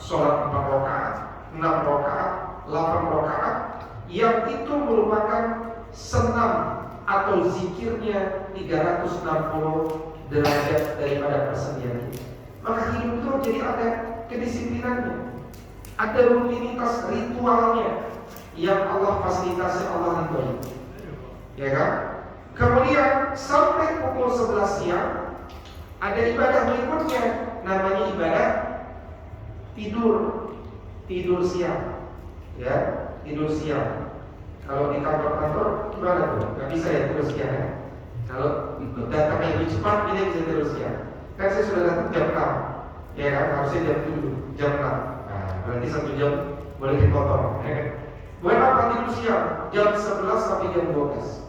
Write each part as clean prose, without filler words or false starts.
sholat 4 rakaat, 6 rakaat, 8 rakaat, yang itu merupakan senam atau zikirnya 360 derajat daripada persediaan. Maka hidup itu jadi ada kedisiplinannya, ada rutinitas ritualnya yang Allah fasilitasi, Allah ridhoi, ya kan? Kemudian sampai pukul 11 siang ada ibadah berikutnya, namanya ibadah tidur siang, ya, tidur siang. Kalau di kantor-kantor gimana tuh? Gak bisa ya tidur siang ya? Kalau datang lebih cepat ini bisa tidur siang. Kan saya sudah datang jam 6, ya kan? Harusnya jam 7, jam 6. Nah, berarti 1 jam boleh dipotong, ya kan? Buat apa tidur siang? Jam 11 sampai jam 12.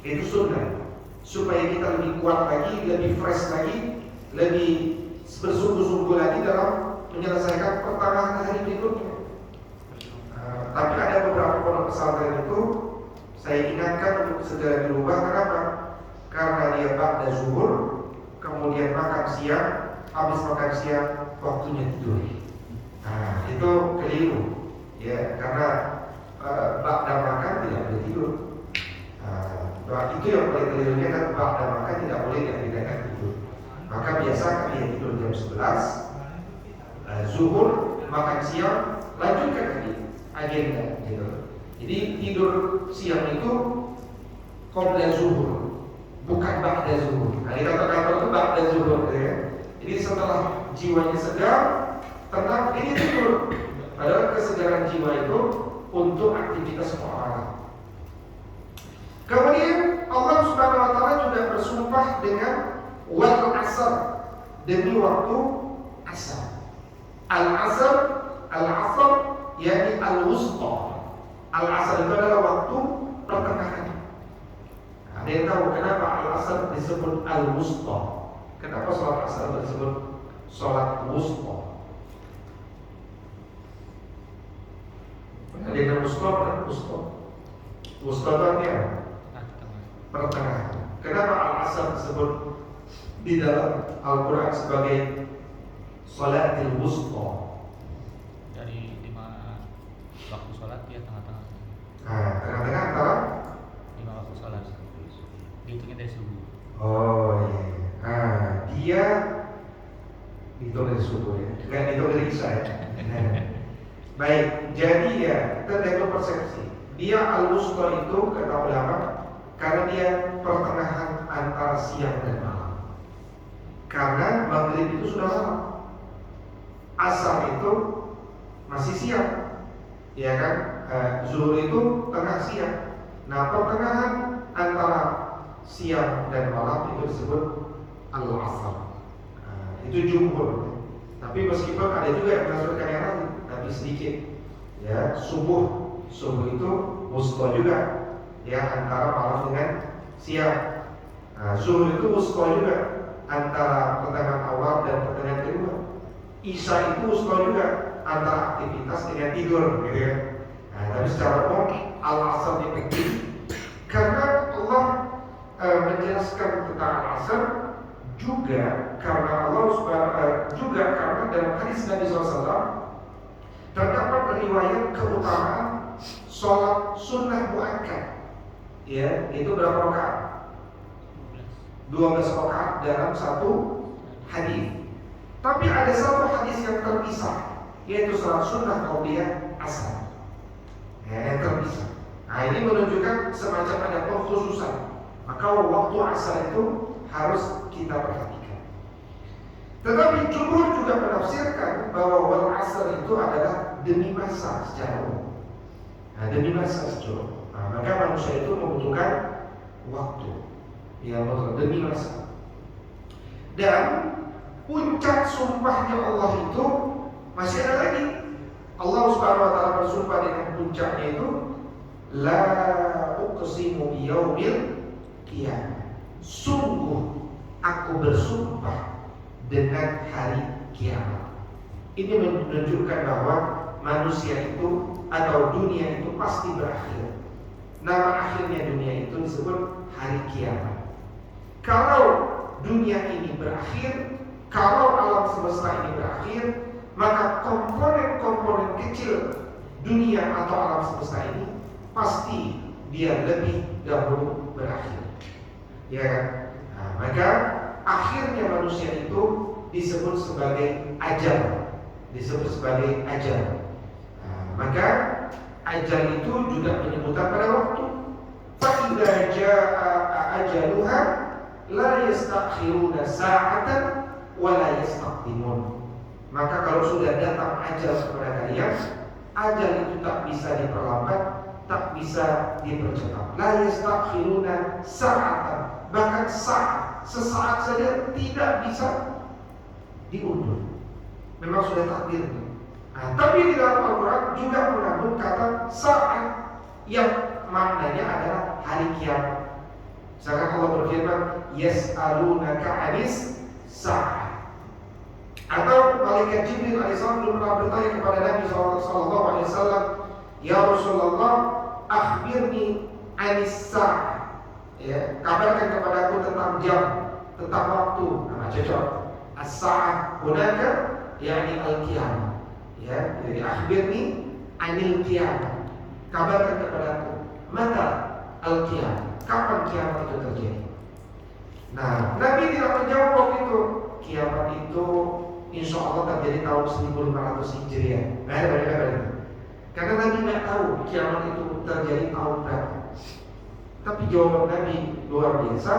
Itu sunnah, supaya kita lebih kuat lagi, lebih fresh lagi, lebih bersungguh-sungguh lagi dalam menyelesaikan pertengahan hari berikutnya. Tapi ada beberapa pondok pesantren itu saya ingatkan untuk segera dirubah. Kenapa? Karena dia ba'da zuhur, kemudian makan siang, habis makan siang waktunya tidur. Nah, itu keliru, ya, karena ba'da makan tidak boleh tidur. Itu yang paling kelirunya kan, ba'da makan tidak boleh diakibatkan tidur. Maka biasakan dia tidur jam 11, zuhur, makan siang, lanjutkan lagi agenda gitu. Jadi tidur siang itu qabla zuhur, bukan ba'da zuhur. Nah, di kantor-kantor itu ba'da zuhur, ya. Jadi setelah jiwanya segar, tenang, ini tidur. Padahal kesegaran jiwa itu untuk aktivitas muamalah. Kemudian Allah Subhanahu wa taala juga bersumpah dengan wal asr, demi waktu asar. Al-asr, al-asr yakni al-wusta. Al-asr itu adalah waktu pertengahan. Ada yang tahu kenapa al-asr disebut al-wusta? Kenapa sholat asar disebut sholat wusta? Ada yang tahu wusta? Wusta itu artinya pertengahan. Kenapa al-asr disebut di dalam Al-Quran sebagai sholatil wusta? Dari 5 waktu sholat dia tengah-tengah. Nah, tengah-tengah antara 5 waktu sholat. Dihitungnya dari subuh. Oh iya. Nah, dia dihitung dari subuh ya, bukan dihitung dari isya ya. Baik, jadi ya tergantung persepsi. Dia al-wusta itu kata ulama karena dia pertengahan antara siang dan malam. Karena maghrib itu sudah malam, asar itu masih siang, ya kan? Zuhur itu tengah siang. Nah, pertengahan antara siang dan malam itu disebut al-asr. Itu jumhur. Tapi meskipun ada juga yang menafsirkan yang lain, tapi sedikit. Ya, subuh itu wusta juga, ya, antara malam dengan siang. Zuhur itu wusta juga, antara pertengahan awal dan pertengahan kedua. Isya itu wusta juga, antara aktivitas dengan tidur, gitu ya. Tapi secara umum al-asr dipenting karena Allah menjelaskan tentang al-asr juga karena Allah juga karena dalam hadis Nabi SAW terdapat riwayat keutamaan sholat sunnah muakkad, ya, itu berapa rakaat? 12 rakaat dalam satu hadis. Tapi ada satu hadis yang terpisah, yaitu sholat sunnah qabliyah asar, yang terpisah. Nah, ini menunjukkan semacam ada pengkhususan. Maka waktu asar itu harus kita perhatikan. Tetapi jumhur juga menafsirkan bahwa wal asr itu adalah demi masa secara umum. Nah, demi masa secara umum. Nah, maka manusia itu membutuhkan waktu, ya, demi masa. Dan puncak sumpahnya Allah itu masih ada lagi. Allah Subhanahu wa taala bersumpah dengan puncaknya itu la uqsimu biyaumil qiyamah. Sungguh aku bersumpah dengan hari kiamat. Ini menunjukkan bahwa manusia itu atau dunia itu pasti berakhir. Nama akhirnya dunia itu disebut hari kiamat. Kalau dunia ini berakhir, kalau alam semesta ini berakhir, maka komponen-komponen kecil dunia atau alam semesta ini pasti dia lebih dahulu berakhir. Ya kan? Nah, maka akhirnya manusia itu disebut sebagai ajal. Nah, maka ajal itu juga menyebutkan pada waktu. Fa'idza jaa'a ajaluha la yastakhiruna sa'atan wa la yastaqdimun. Maka kalau sudah datang ajal kepada kalian, ajal itu tak bisa diperlambat, tak bisa dipercepat. La yastakhiruna sa'atan, bahkan sesaat saja tidak bisa diundur. Memang sudah takdirnya. Nah, tapi di dalam Al-Quran juga mengandung kata saat yang maknanya adalah hari kiamat. Misalkan Allah berfirman, yas'alunaka 'anis sa'ah. Atau malaikat Jibril alaihissalam belum pernah bertanya kepada Nabi SAW, ya Rasulullah, akhbirni 'anis sa'ah. Ya, kabarkan kepadaku tentang jam, tentang waktu. Nah, cocok. As-sa'ah hunaka yakni al-qiyamah. Ya, jadi akhbirni 'anil qiyamah. Kabarkan kepadaku mata al-qiyamah. Kapan kiamat itu terjadi? Nah, Nabi tidak menjawab waktu itu. Kiamat itu insya Allah terjadi tahun 1500 Hijriah. Nggak ada. Karena Nabi nggak tahu kiamat itu terjadi tahun berapa. Tapi jawaban Nabi luar biasa.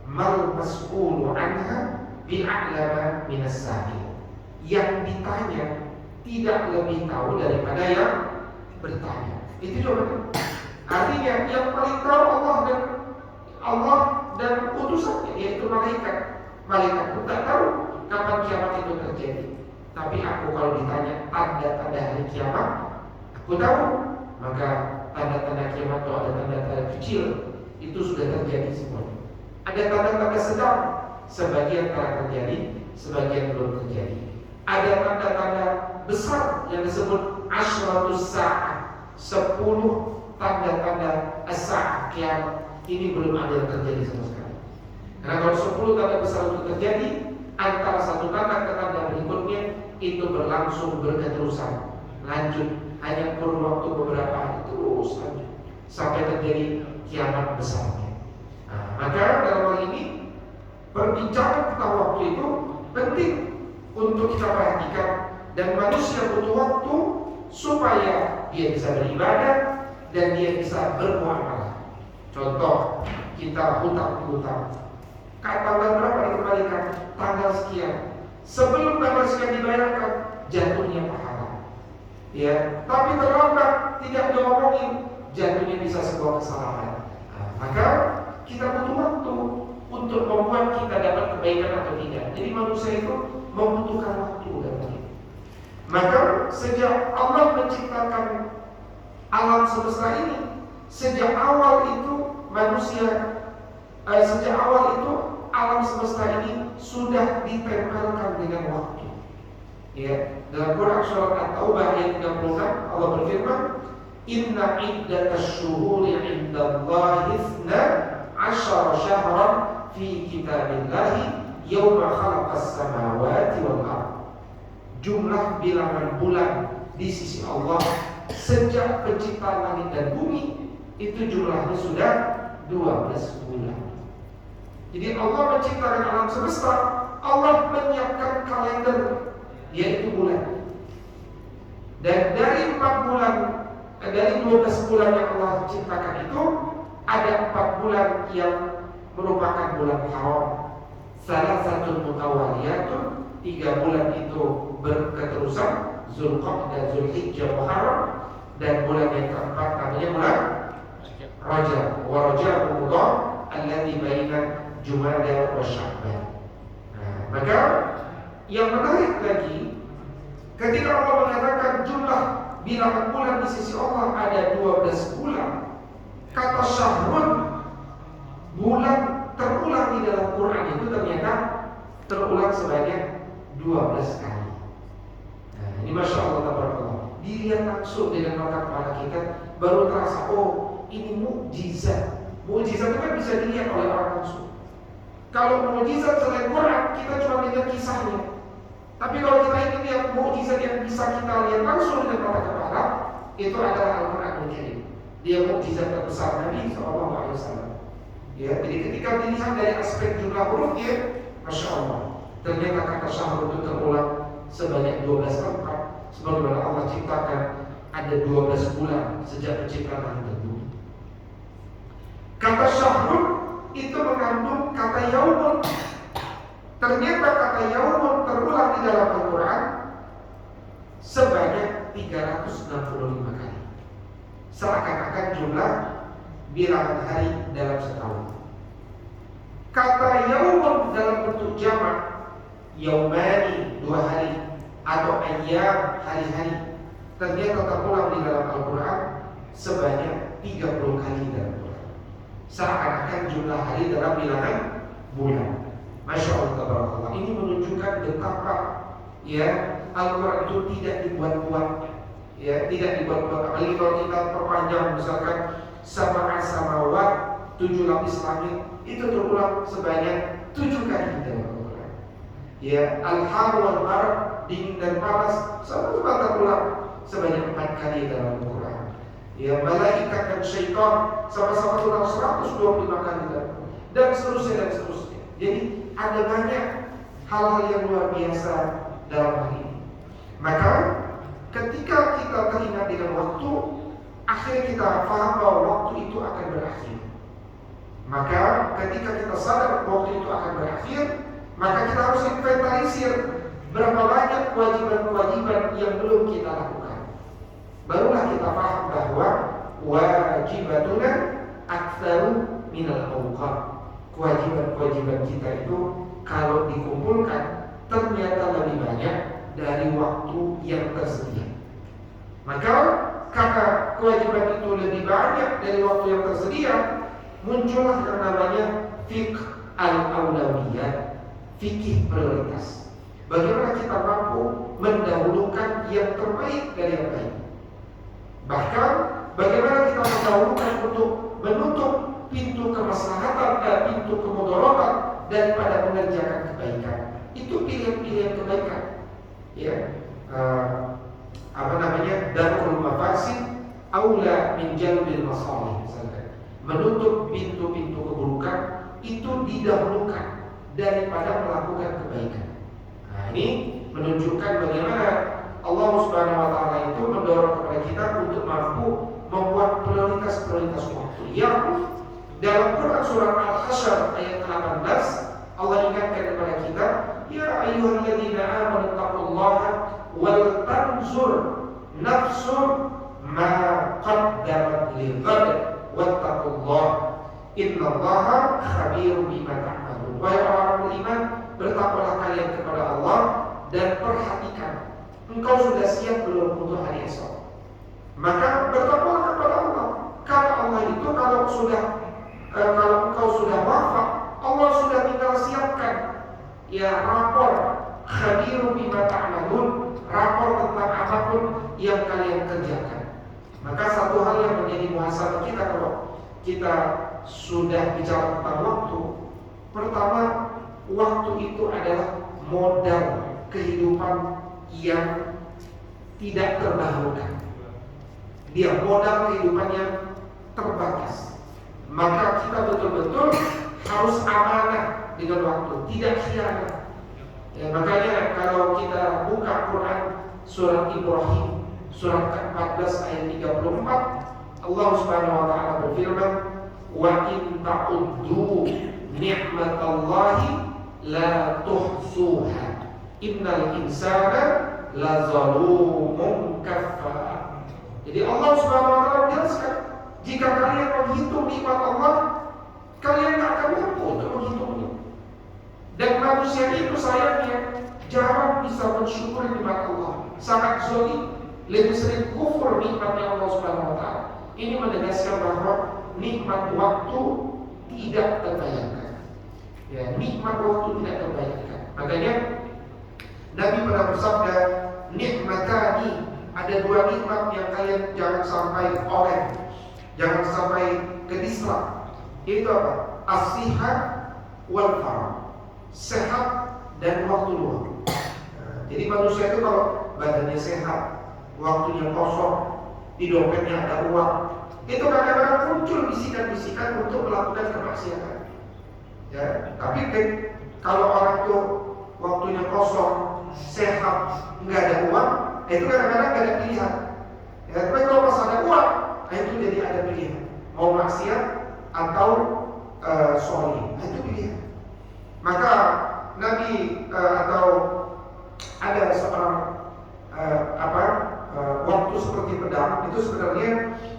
Mal mas'ulu anha bi'a'lama minas sa'il. Yang ditanya tidak lebih tahu daripada yang bertanya. Itu jawabannya. Artinya yang paling tahu Allah dan utusannya, yaitu malaikat. Malaikat pun tak tahu kapan kiamat itu terjadi. Tapi aku kalau ditanya tanda-tanda hari kiamat, aku tahu. Maka tanda-tanda kiamat itu ada tanda-tanda kecil, itu sudah terjadi semuanya. Ada tanda-tanda sedang, sebagian telah terjadi, sebagian belum terjadi. Ada tanda-tanda besar yang disebut asyratus sa'ah, 10 tanda-tanda as-sa'ah kiamat. Ini belum ada yang terjadi sama sekali. Karena kalau 10 tanda besar itu terjadi, antara satu tanda ke tanda berikutnya itu berlangsung berketerusan, lanjut, hanya perlu waktu beberapa hari terus lanjut sampai terjadi kiamat besarnya. Nah, maka dalam hal ini perbincangan tentang waktu itu penting untuk kita perhatikan, dan manusia butuh waktu supaya dia bisa beribadah dan dia bisa bermuamalah. Contoh, kita hutang. Tanggal berapa dikembalikan? Tanggal sekian. Sebelum tanggal sekian dibayarkan, jatuhnya pahala. Ya, tapi terlambat, tidak diomongin, jatuhnya bisa sebuah kesalahan. Nah, maka kita butuh waktu untuk membuat kita dapat kebaikan atau tidak. Jadi manusia itu membutuhkan waktu dalam hidup. Maka sejak Allah menciptakan alam semesta ini, sejak awal itu alam semesta ini sudah ditempelkan dengan waktu. Ya, dalam Quran surat At-Taubah ayat 36 Allah berfirman, "Inna iddatash syuhuri 'indallahi 12 syahran fi kitabillahi yauma khalaqas samawati wal ardh." Jumlah bilangan bulan di sisi Allah sejak penciptaan langit dan bumi itu jumlahnya sudah 12 bulan. Jadi Allah menciptakan alam semesta, Allah menyiapkan kalender, yaitu bulan. Dan dari 12 bulan yang Allah ciptakan itu, ada 4 bulan yang merupakan bulan haram. Salah satu mutawaliyatun, 3 bulan itu berketerusan, Zulqa'dah, Zulhijjah, Muharram, dan bulan yang keempat namanya bulan Rajab. Wa Rajab Mudhar alladzi baina Jumada wa Sya'ban. Nah, maka yang menarik lagi, ketika Allah mengatakan jumlah bilangan bulan di sisi Allah ada 12 bulan, kata syahrun, bulan terulang di dalam Quran itu ternyata terulang sebanyak 12 kali. Nah, ini Masya Allah, tabarakallah. Dilihat langsung dengan mata kepala kita, baru terasa, oh ini mukjizat. Mukjizat itu kan bisa dilihat oleh orang langsung. Kalau mukjizat selain Quran, kita cuma dengar kisahnya. Tapi kalau kita ingin lihat mukjizat yang bisa kita lihat langsung dengan mata kepala, itu adalah Al-Quranul Karim. Dia mukjizat terbesar Nabi SAW. Ya, jadi ketika dilihat dari aspek jumlah hurufnya, Masya Allah, ternyata kata syahrul itu terulang sebanyak 12 tempat. Sebagaimana Allah ciptakan ada 12 bulan sejak penciptaan langit dan bumi. Kata syahrul itu mengandung kata yaumun. Ternyata kata yaumun terulang di dalam Al-Quran sebanyak 365 kali. Seakan-akan jumlah bilangan hari dalam setahun. Kata yaumun dalam bentuk jamak, yaumani 2 hari atau ayyam hari-hari, ternyata terulang di dalam Al-Quran sebanyak 30 kali dalam Al-Quran. Seakan-akan jumlah hari dalam bilangan bulan. Masya Allah, tabarakallah. Ini menunjukkan betapa ya Al-Quran itu tidak dibuat-buat, ya tidak dibuat-buat. Apalagi kalau kita perpanjang misalkan sama samawat 7 lapis langit, itu terulang sebanyak 7 kali dalam Al-Quran. Ya, al-har wal barq, dingin dan panas, sama-sama terulang sebanyak 4 kali dalam Al-Quran. Ya, malaikat dan syaitan sama-sama terulang 125 kali dalam Al-Quran, dan seterusnya dan seterusnya. Jadi ada banyak hal-hal yang luar biasa dalam hal ini. Maka ketika kita teringat dengan waktu, akhirnya kita paham bahwa waktu itu akan berakhir. Maka ketika kita sadar waktu itu akan berakhir, maka kita harus inventarisir berapa banyak kewajiban-kewajiban yang belum kita lakukan. Barulah kita paham bahwa wajibatuna aktsaru minal awqat. Kewajiban-kewajiban kita itu kalau dikumpulkan ternyata lebih banyak dari waktu yang tersedia. Maka karena kewajiban itu lebih banyak dari waktu yang tersedia, muncullah yang namanya fiqh al-aulawiyat, fikih prioritas. Bagaimana kita mampu mendahulukan yang terbaik dari yang baik. Bahkan bagaimana kita mendahulukan untuk menutup pintu kemaslahatan, pintu kemudaratan daripada mengerjakan kebaikan. Itu pilihan-pilihan kebaikan. Ya, darul mafasid aula min jalbil masalih, misalkan. Menutup pintu-pintu keburukan itu didahulukan daripada melakukan kebaikan. Nah, ini menunjukkan bagaimana Allah Subhanahu wa taala itu mendorong kepada kita untuk mampu membuat prioritas-prioritas waktu. Yang dalam Quran surah Al-Hasyr ayat 18 Allah ingatkan kepada kita, ya ayyuhalladzina amanu taqullaha wal tanzur nafsun ma qaddamat lighad wattaqullaha innallaha khabirum bima ta'malun. Wahai orang beriman, bertakwalah kalian kepada Allah dan perhatikan engkau sudah siap belum untuk hari esok. Maka bertakwalah kepada Allah. Karena Allah itu kalau engkau sudah wafat, Allah sudah tinggal siapkan ya rapor khabirum bima ta'malun, rapor tentang apapun yang kalian kerjakan. Maka satu hal yang menjadi muhasabah kita kalau kita sudah bicara tentang waktu, pertama, waktu itu adalah modal kehidupan yang tidak terdahulukan. Dia modal kehidupan yang terbatas. Maka kita betul-betul harus amanah dengan waktu, tidak khianat. Ya, makanya kalau kita buka Quran surat Ibrahim surat ke-14 ayat 34, Allah Subhanahu wa taala berfirman, wa in ta'uddu ni'matallahi la tuhsuha innal insana la zalumun kafar. Jadi Allah Subhanahu wa taala menjelaskan, jika kalian menghitung nikmat Allah, kalian tak akan mampu untuk menghitungnya. Dan manusia itu sayangnya jarang bisa mensyukuri nikmat Allah, sangat zalim, lebih sering kufur nikmatnya Allah Subhanahu wa taala. Ini menegaskan bahwa nikmat waktu tidak terbayangkan. Ya, nikmat waktu tidak terbayangkan. Makanya Nabi pernah bersabda, nikmatani, ada 2 nikmat yang kalian jangan sampai oleh, jangan sampai kedistrak. Itu apa? As-sihat wal farah. Sehat dan waktu luang. Jadi manusia itu kalau badannya sehat, waktunya kosong, di dompetnya ada uang, itu kadang-kadang muncul bisikan-bisikan untuk melakukan kemaksiatan. Ya, tapi kalau orang itu waktunya kosong, sehat, nggak ada uang, itu kadang-kadang nggak ada pilihan. Ya, tapi kalau pas ada uang, itu jadi ada pilihan. Mau maksiat atau soleh, itu pilihan. Maka Nabi atau ada seorang waktu seperti pedang itu sebenarnya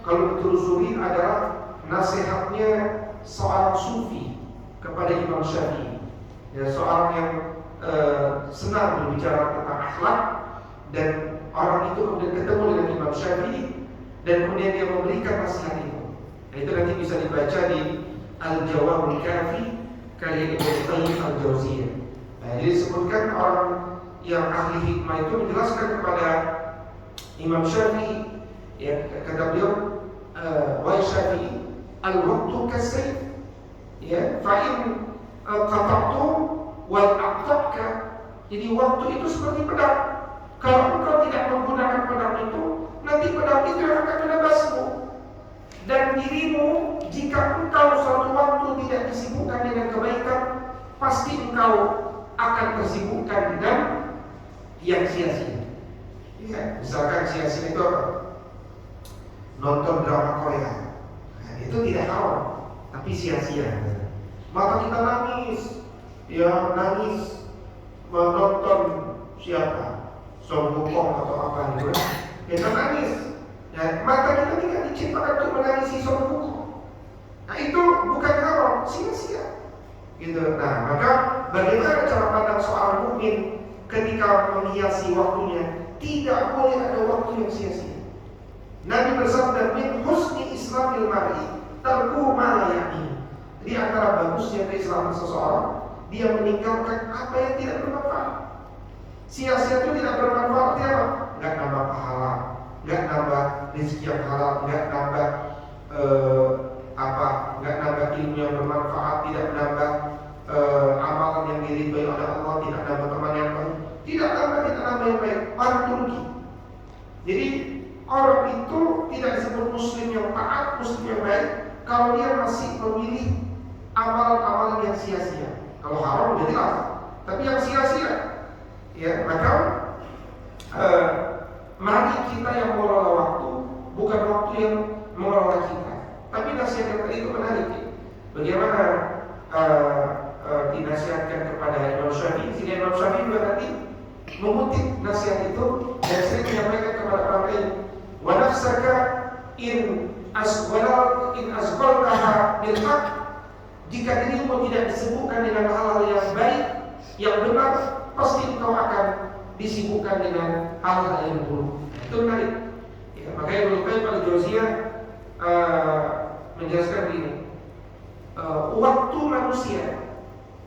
kalau ditelusuri adalah nasihatnya seorang sufi kepada Imam Syafi'i, ya, seorang yang senang berbicara tentang akhlak, dan orang itu kemudian ketemu dengan Imam Syafi'i dan kemudian dia memberikan nasihat itu. Nah, itu nanti bisa dibaca di Al-Jawabul Kafi karya Ibnu Qayyim Al-Jauziyah. Nah, jadi disebutkan orang yang ahli hikmah itu menjelaskan kepada Imam Syafi'i, ya, kata beliau, wahai Syafi'i, al-waqtu kasayf, ya, fa'in qata'tu wal aqta'ka. Jadi waktu itu seperti pedang. Kalau engkau tidak menggunakan pedang itu, nanti pedang itu akan menebasmu. Dan dirimu, jika engkau suatu waktu tidak disibukkan dengan kebaikan, pasti engkau akan tersibukkan dengan yang sia-sia. Ya, misalkan sia-sia itu apa? Nonton drama Korea. Nah, itu tidak haram, tapi sia-sia. Maka kita nangis, ya, nangis menonton siapa? Song Wukong atau apa gitu. Kita nangis. Ya, mata kita tidak diciptakan untuk menangisi Song Wukong. Nah, itu bukan haram, sia-sia. Gitu. Nah, maka bagaimana cara pandang seorang mukmin ketika menghiasi waktunya? Tidak boleh ada waktu yang sia-sia. Nabi bersabda, min husni islamil mar'i tarku ma la ya'ni. Di antara bagusnya keislaman seseorang, dia meninggalkan apa yang tidak bermanfaat. Sia-sia itu tidak bermanfaat, ya, nggak nambah pahala, nggak nambah rezeki yang halal, nggak nambah nggak nambah ilmu yang bermanfaat, tidak nambah amalan yang diridhoi oleh Allah, tidak nambah teman yang baik, tidak nambah yang baik, orang rugi. Jadi orang itu tidak disebut muslim yang taat, muslim yang baik kalau dia masih memilih amalan-amalan yang sia-sia. Kalau haram udah jelas, tapi yang sia-sia, ya, maka mari kita yang mengelola waktu, bukan waktu yang mengelola kita. Tapi nasihat yang tadi itu menarik, ya. Bagaimana dinasihatkan kepada Imam Syafi'i, sehingga Imam Syafi'i juga nanti mengutip nasihat itu dan sering menyampaikan kepada orang lain. Wa nafsaka in asghaltaha bil haq, jika dirimu tidak disibukkan dengan hal-hal yang baik, yang benar, pasti engkau akan disibukkan dengan hal-hal yang buruk. Itu menarik. Ya, makanya Ibnu Qayyim Al-Jauziyah menjelaskan begini, waktu manusia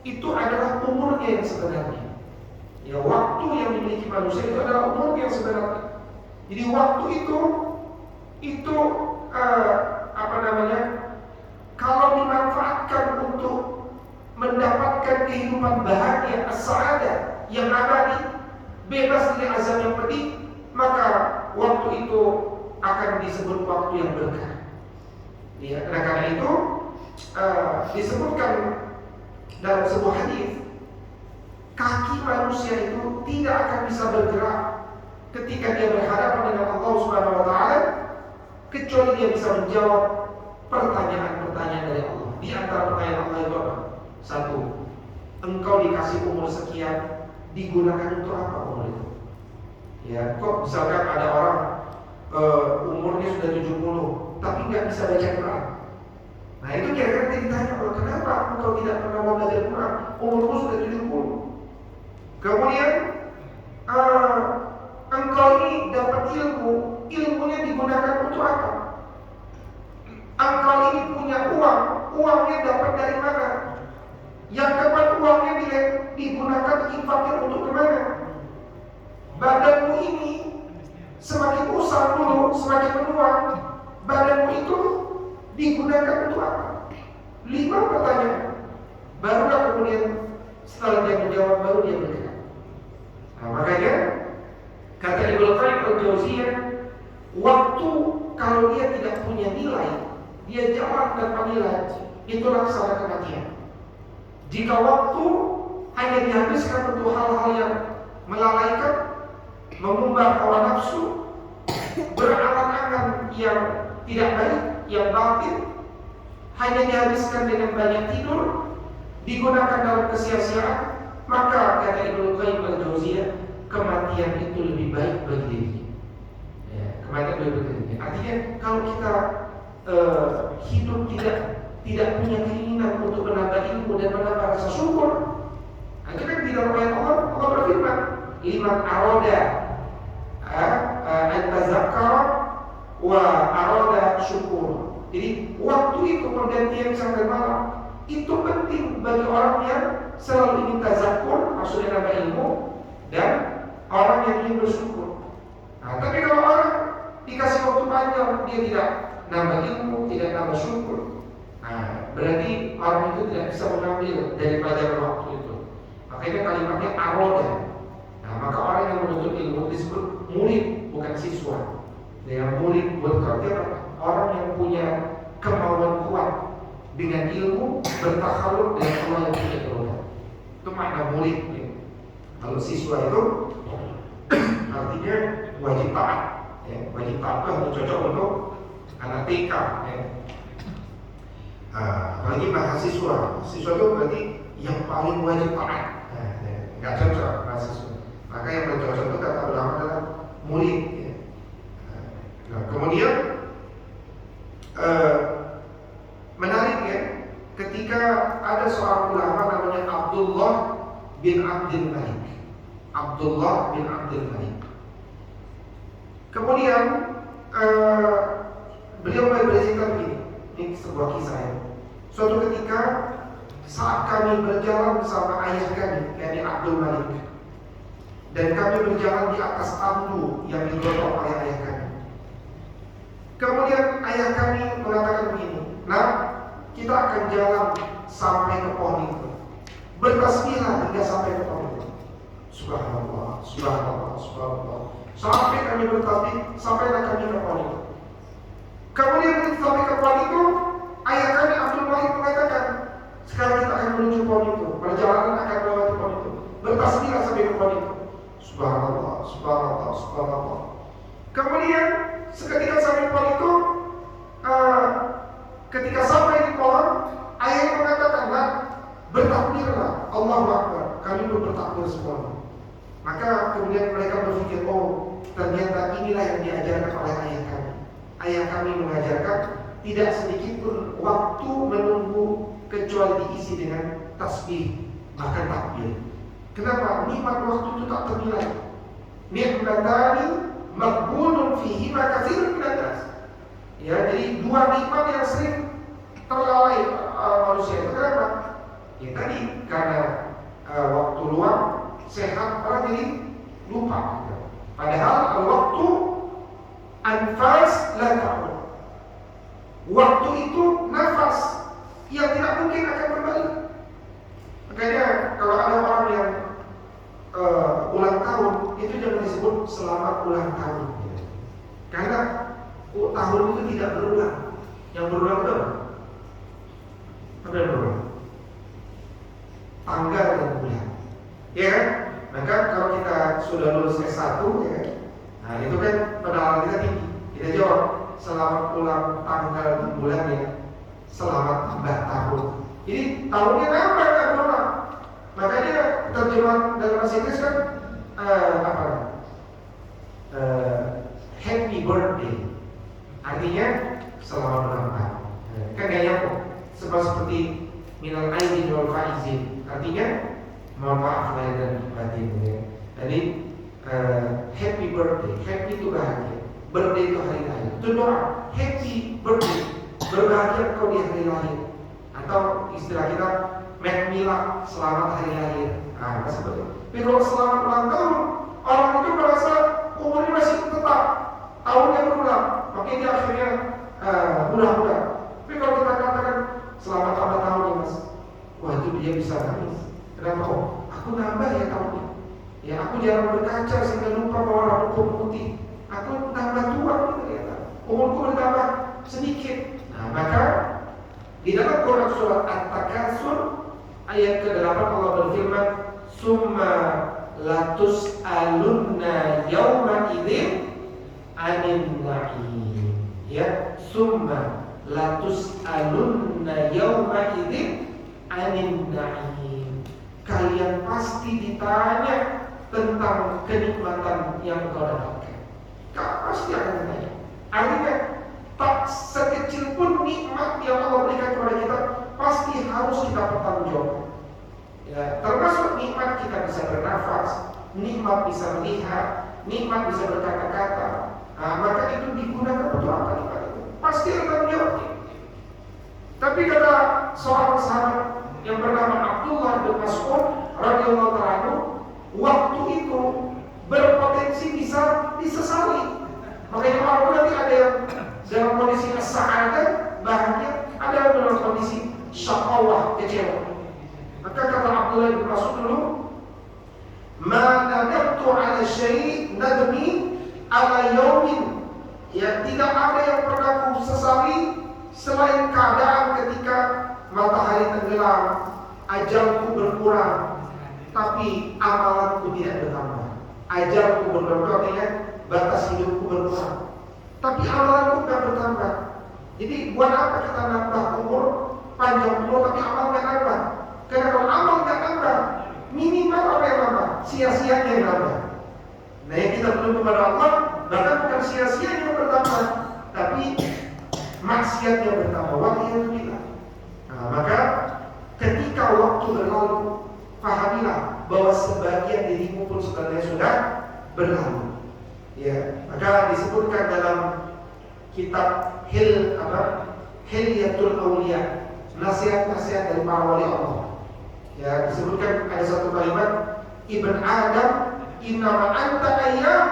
itu adalah umurnya yang sebenarnya. Ya, waktu yang dimiliki manusia itu adalah umurnya yang sebenarnya. Jadi waktu itu kalau dimanfaatkan untuk mendapatkan kehidupan bahagia, as-sa'adah yang abadi, bebas dari azab yang pedih, maka waktu itu akan disebut waktu yang berkah. Ya, karena itu disebutkan dalam sebuah hadis, kaki manusia itu tidak akan bisa bergerak ketika dia berhadapan dengan Allah Subhanahu wa taala kecuali dia bisa menjawab pertanyaan-pertanyaan dari Allah. Di antara pertanyaan Allah itu apa? Satu, engkau dikasih umur sekian, digunakan untuk apa umur itu? Ya, kok misalkan ada orang umurnya sudah 70 tapi nggak bisa baca Quran. Nah, itu kira-kira ditanya, kenapa engkau tidak pernah mau belajar Quran? Umurmu sudah 70. Kemudian engkau ini dapat ilmunya digunakan untuk apa? Engkau ini punya uangnya dapat dari mana? Yang dapat uangnya digunakan infaknya untuk kemana? Badanmu ini semakin usang dulu, semakin menua, badanmu itu digunakan untuk apa? 5 pertanyaan. Barulah kemudian setelah dia menjawab, baru dia bergerak. Nah, makanya Al-Jauziyah, waktu kalau dia tidak punya nilai, dia jalan tanpa nilai, itu laksana kematian. Jika waktu hanya dihabiskan untuk hal-hal yang melalaikan, mengumbar hawa nafsu, berangan-angan yang tidak baik, yang batil, hanya dihabiskan dengan banyak tidur, digunakan dalam kesia-siaan, maka kata Ibnu Qayyim Al-Jauziyah, kematian itu lebih baik bagi diri. Ya, kematian lebih baik bagi diri. Artinya kalau kita hidup tidak punya keinginan untuk menambah ilmu dan menambah rasa syukur, itu kan tidak oleh Allah berfirman, liman aroda an-tazakkara wa aroda syukur. Jadi waktu itu pergantian siang dan malam itu penting bagi orang yang selalu ingin tazakkur, maksudnya nambah ilmu, dan orang yang ingin bersyukur. Nah, tapi kalau orang dikasih waktu panjang, dia tidak nambah ilmu, tidak nambah syukur, nah, berarti orang itu tidak bisa mengambil dari pelajaran waktu itu. Makanya kalimatnya aroda. Nah, maka orang yang menuntut ilmu disebut murid, bukan siswa. Yang murid buat kerja orang yang punya kemauan kuat dengan ilmu, bertakhaluk dengan Allah yang punya ilmu. Itu makna murid ya. Kalau siswa itu artinya wajib taat ya. Wajib taat itu hanya cocok untuk anak TK ya. Apalagi mahasiswa. Siswa itu berarti yang paling wajib taat. Nah, ya. Nggak cocok mahasiswa. Maka yang paling cocok itu kata ulama adalah murid ya. Nah, kemudian menarik ya, ketika ada seorang ulama namanya Abdullah bin Abdul Malik. Abdullah bin Abdul Malik. Kemudian beliau bercerita begini, ini sebuah kisah ya. Suatu ketika saat kami berjalan bersama ayah kami, yakni Abdul Malik, dan kami berjalan di atas tandu yang digotong oleh ayah kami. Kemudian ayah kami mengatakan begini, nah kita akan jalan sampai ke pohon itu, bertasbihlah hingga sampai ke pohon itu. Subhanallah, subhanallah, subhanallah. Sampai kami bertasbih, sampailah kami ke pohon itu. Kemudian sampai ke pohon itu, ayah kami Abdul Malik mengatakan, sekarang kita akan menuju pohon itu, perjalanan akan melewati pohon itu, bertasbihlah sampai ke pohon itu. Subhanallah, subhanallah, subhanallah. Kemudian seketika sampai pohon itu, ketika sampai di pohon, ayah mengatakan, nah, bertakbirlah, Allahu Akbar. Kami pun bertakbir semua. Maka kemudian mereka berpikir, oh, ternyata inilah yang diajarkan oleh ayah kami. Ayah kami mengajarkan tidak sedikit pun waktu menunggu kecuali diisi dengan tasbih, bahkan takbir. Kenapa? Nikmat waktu itu tak ternilai. Nikmatani maqbulun fihi ma katsirun minan nas. Ya, jadi dua nikmat yang sering terlalai manusia itu. Kenapa? Ya tadi karena waktu luang, sehat, orang jadi lupa. Padahal waktu anfas la ta'ud. Waktu itu nafas yang tidak mungkin akan kembali. Makanya kalau ada orang yang ulang tahun, itu jangan disebut selamat ulang tahun. Karena tahun itu tidak berulang. Yang berulang itu apa yang berulang? Tanggal dan bulan. Ya kan? Maka kalau kita sudah lulus S1 ya, nah itu kan penalaran kita tinggi. Kita jawab selamat ulang tanggal dan bulan ya, selamat tambah tahun. Jadi tahunnya nambah kan berulang. Makanya terjemahan dalam bahasa Inggris kan happy birthday, artinya selamat ulang tahun. Kan gak nyambung. Seperti minal aidin wal faizin, artinya mohon maaf lahir dan batin ya. Jadi happy birthday, happy itu bahagia, birthday itu hari lahir. Itu doa, happy birthday, berbahagia kau di hari lahir. Atau istilah kita make milad, selamat hari lahir. Nah, seperti itu. Tapi kalau selamat ulang tahun, orang itu merasa umurnya masih tetap, tahunnya berulang, makanya dia akhirnya mudah-mudah. Tapi kalau kita katakan selamat tambah tahun ya mas, wah itu dia bisa nangis. Kenapa? Oh, aku nambah ya tahunnya. Ya aku jarang berkaca sehingga lupa bahwa rambutku putih. Aku tambah tua ternyata, umurku bertambah sedikit. Nah, maka di dalam Quran surat At-Takatsur ayat ke-8 Allah berfirman, "Summa latus'alunna yawma idzin 'anil na'im." Ya, summa latus'alunna yawma idzin 'anil na'im. Kalian pasti ditanya tentang kenikmatan yang kau dapatkan. Kau pasti akan ditanya. Artinya tak sekecil pun nikmat yang Allah berikan kepada kita pasti harus kita pertanggungjawabkan. Ya, termasuk nikmat kita bisa bernafas, nikmat bisa melihat, nikmat bisa berkata-kata. Nah, maka itu digunakan untuk apa nikmat itu? Pasti ada tanggung jawabnya. Tapi kata seorang sahabat yang bernama Abdullah bin Mas'ud radhiyallahu anhu, waktu itu berpotensi bisa disesali. Makanya orang nanti ada yang dalam kondisi sa'adah, bahagia, ada yang dalam kondisi syaqawah, kecewa. Maka kata Abdullah bin Mas'ud dulu, "Ma nadamtu 'ala syai' nadmi 'ala yaumin." Ya, tidak ada yang pernah ku sesali selain keadaan ketika matahari tenggelam, ajalku berkurang, tapi amalanku tidak bertambah. Ajalku berkurang, artinya batas hidupku berkurang, tapi amalanku tidak bertambah. Jadi buat apa kita nambah umur, panjang umur, tapi amal nggak nambah? Karena kalau amal nggak nambah, minimal apa yang nambah? Sia-sianya yang nambah. Nah, yang kita berdoa kepada Allah, bahkan bukan sia-sia yang bertambah, tapi maksiat yang bertambah. Waliyadzubillah. Nah, maka ketika waktu berlalu, pahamilah bahwa sebagian dirimu pun sebenarnya sudah berlalu. Ya, maka disebutkan dalam kitab Hilyatul Auliya, nasihat-nasihat dari para wali Allah. Ya, disebutkan ada satu kalimat, "Ibn Adam, innama anta ayyam."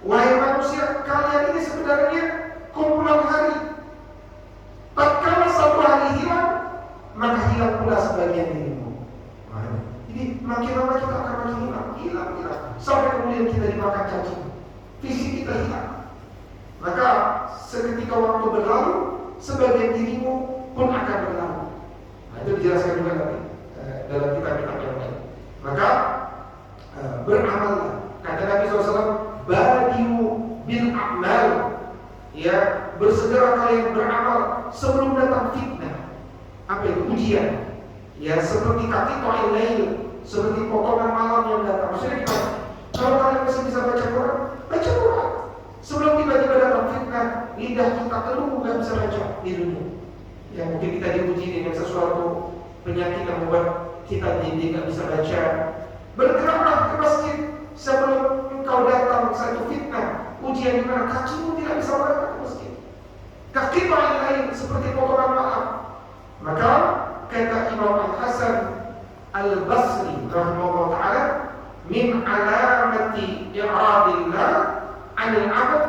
Wahai manusia, kalian ini sebenarnya kumpulan hari. Tatkala satu hari hilang, maka hilang pula sebagian dirimu. Jadi makin lama kita akan makin hilang, sampai kemudian kita dimakan cacing. Fisik kita hilang. Maka seketika waktu berlalu, sebagian dirimu pun akan berlalu. Nah, itu dijelaskan juga nanti dalam kitab-kitab yang lain. Maka beramallah. Kata Nabi SAW, "Badiru bil a'mal." Ya, bersegera kalian beramal sebelum datang fitnah. Apa itu? Ujian. Ya, seperti qata'il lail, seperti potongan malam yang datang. Maksudnya gimana? Kalau kalian masih bisa baca Quran, baca Quran. Sebelum tiba-tiba datang fitnah, lidah kita keluh nggak bisa baca di dunia. Ya, mungkin kita diuji dengan sesuatu penyakit yang membuat kita jadi nggak bisa baca. Bergeraklah ke masjid sebelum engkau datang satu fitnah, ujian di mana kakimu tidak bisa berangkat ke masjid. Kaki yang lain seperti potongan malam. Maka kata Imam Al-Hasan Al-Basri rahimahullah ta'ala, "Min alamati i'radillah 'anil 'abd."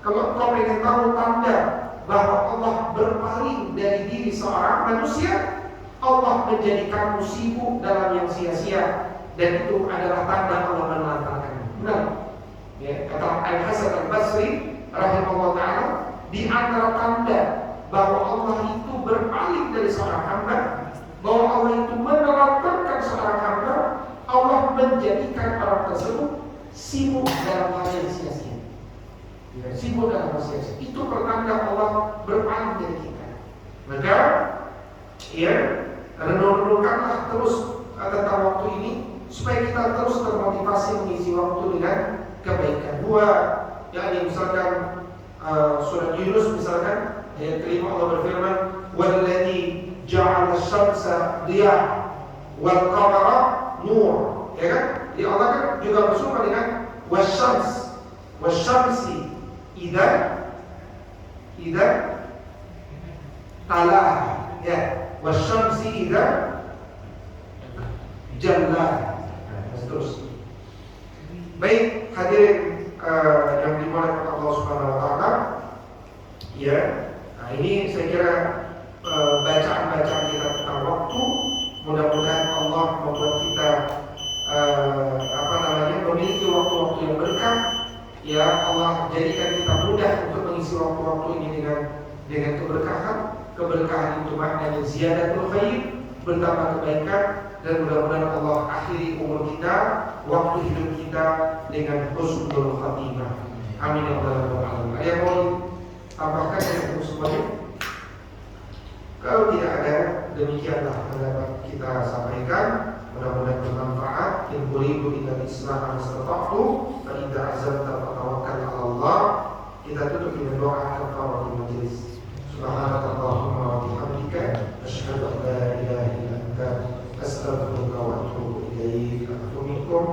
Kalau kau ingin tahu tanda bahwa Allah berpaling dari diri seorang manusia, Allah menjadikanmu sibuk dalam yang sia-sia, dan itu adalah tanda Allah menelantarkanmu. Benar? Ya, kata Al-Hasan Al-Basri rahimahullah ta'ala, di antara tanda bahwa Allah itu berpaling dari seorang hamba, bahwa Allah itu menelantarkan seorang hamba, Allah menjadikan orang tersebut sibuk dalam hal yang sia-sia. Ya, sibuk dalam hal sia-sia. Itu pertanda Allah berpaling dari kita. Maka, ya, renung-renungkanlah terus tentang waktu ini supaya kita terus termotivasi mengisi waktu dengan kebaikan. Yakni misalkan surat Yunus misalkan ayat kelima Allah berfirman, "Walladzi ja'ala asy-syamsa diya' wal qamara nur." Ya kan? Jadi Allah kan juga bersumpah dengan wasyamsi idza talaha. Ya, wasyamsi idza jalla. Terus. Baik, hadirin yang dimuliakan Allah Subhanahu wa taala. Ya. Nah, ini saya kira bacaan-bacaan kita tentang waktu, mudah-mudahan Allah membuat kita memiliki waktu-waktu yang berkah. Ya, Allah Allah jadikan kita mudah untuk mengisi waktu-waktu ini dengan keberkahan itu maknanya ziyadatul khair, bertambah kebaikan, dan mudah-mudahan Allah akhiri umur kita, waktu hidup kita dengan husnul khatimah. Amin ya rabbal alamin. Ada yang mau tambahkan untuk semuanya? Kalau tidak ada, demikianlah yang dapat kita sampaikan. Mudah-mudahan bermanfaat. In uridu illa al-islam mastata'tu fa idza azamta fatawakkal 'ala Allah. Kita tutup dengan doa kafaratul majelis. Subhanakallahumma wa bihamdika asyhadu an la ilaha illa anta astaghfiruka wa atubu ilaik. Assalamualaikum